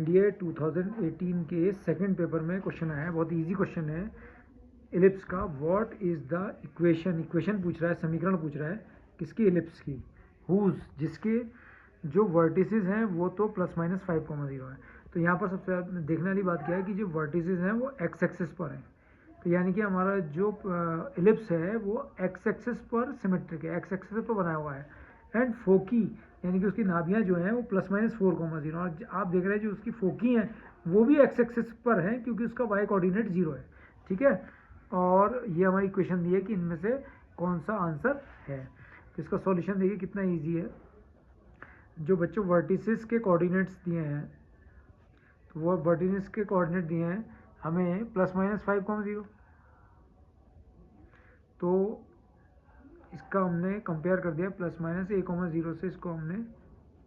NDA 2018 के second paper में question आया है, बहुत इजी क्वेश्चन है एलिप्स का। व्हाट इज द इक्वेशन पूछ रहा है, समीकरण पूछ रहा है किसकी, एलिप्स की। हुज, जिसके जो वर्टिसेस हैं वो तो ±5,0 है। तो यहाँ पर सबसे देखने वाली बात क्या है कि जो वर्टिसेस हैं वो एक्स एक्सिस पर हैं, तो यानी कि हमारा जो एलिप्स है वो एक्स एक्सिस पर सिमेट्रिक है, एक्स एक्सिस पर बनाया हुआ है। एंड फोकी यानी कि उसकी नाभियाँ जो हैं वो ±4,0, और आप देख रहे हैं जो उसकी फोकी हैं वो भी एक्स एक्सिस पर हैं क्योंकि उसका वाई कोऑर्डिनेट 0 है, ठीक है। और ये हमारी इक्वेशन दी है कि इनमें से कौन सा आंसर है। तो इसका सॉल्यूशन देखिए कितना इजी है। जो बच्चों वर्टिसेस के कोऑर्डिनेट्स दिए हैं, तो वो वर्टिसेस के कोऑर्डिनेट दिए हैं हमें ±5,0, तो इसका हमने कंपेयर कर दिया ±a,0 से इसको हमने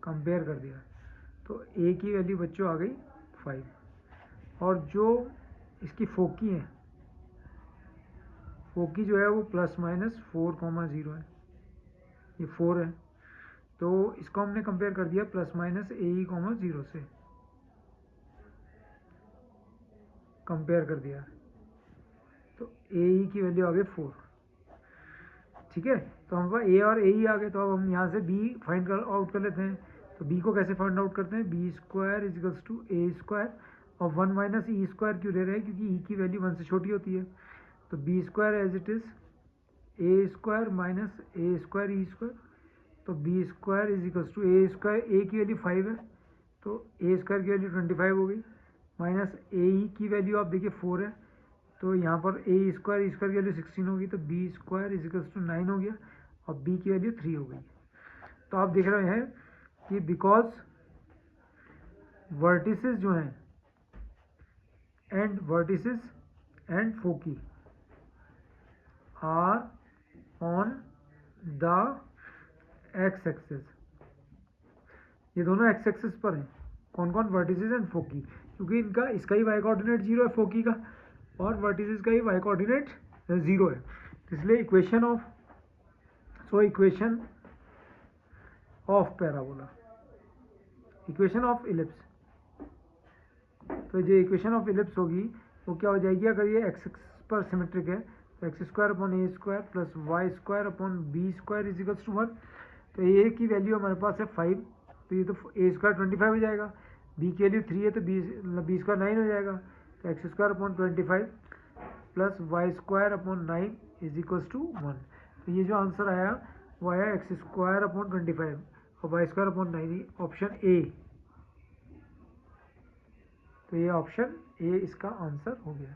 कंपेयर कर दिया, तो a की वैल्यू बच्चों आ गई 5, और जो इसकी फोकी है, फोकी जो है वो ±4,0 है, ये 4 है, तो इसको हमने कंपेयर कर दिया ±a,0 से कंपेयर कर दिया, तो a की वैल्यू आ गई 4, ठीक है। तो हमारे पास a और a ही आ गए, तो अब हम यहाँ से b फाइंड आउट कर लेते हैं। तो b को कैसे फाइंड आउट करते हैं, b² = a², और 1 - e² क्यों ले रहे हैं, क्योंकि e की वैल्यू 1 से छोटी होती है। तो b² as it is a² - a²e², तो b² = a² की वैल्यू 5 है, तो a² की वैल्यू 25 हो गई, माइनस ae की वैल्यू आप देखिए 4 है, तो यहाँ पर a² की वैल्यू 16 होगी, तो b² = 9 हो गया, और b की वैल्यू 3 हो गई। तो आप देख रहे हैं कि बिकॉज वर्टिसेस जो हैं and foci are on the x axis, ये दोनों एक्स एक्सिस पर हैं, कौन कौन, वर्टिसेस एंड फोकी, क्योंकि इसका ही वाई कोऑर्डिनेट 0 है फोकी का, और वर्टिसेस का ही वाई कोऑर्डिनेट 0 है, इसलिए equation of parabola, equation of ellipse, तो जो इक्वेशन ऑफ इलिप्स होगी वो क्या हो जाएगी, अगर ये एक्स पर सिमेट्रिक है तो x² / a² + y² / b² = 1, तो a की वैल्यू हमारे पास है 5, तो ये तो a² 25 हो जाएगा, b की वैल्यू 3 है तो b² 9 हो जाएगा, तो x² / 25 + y² / 9 = 1, तो ये जो आंसर आया वो आया x² / 25 और y² / 9, ऑप्शन ए, तो ये ऑप्शन ए इसका आंसर हो गया।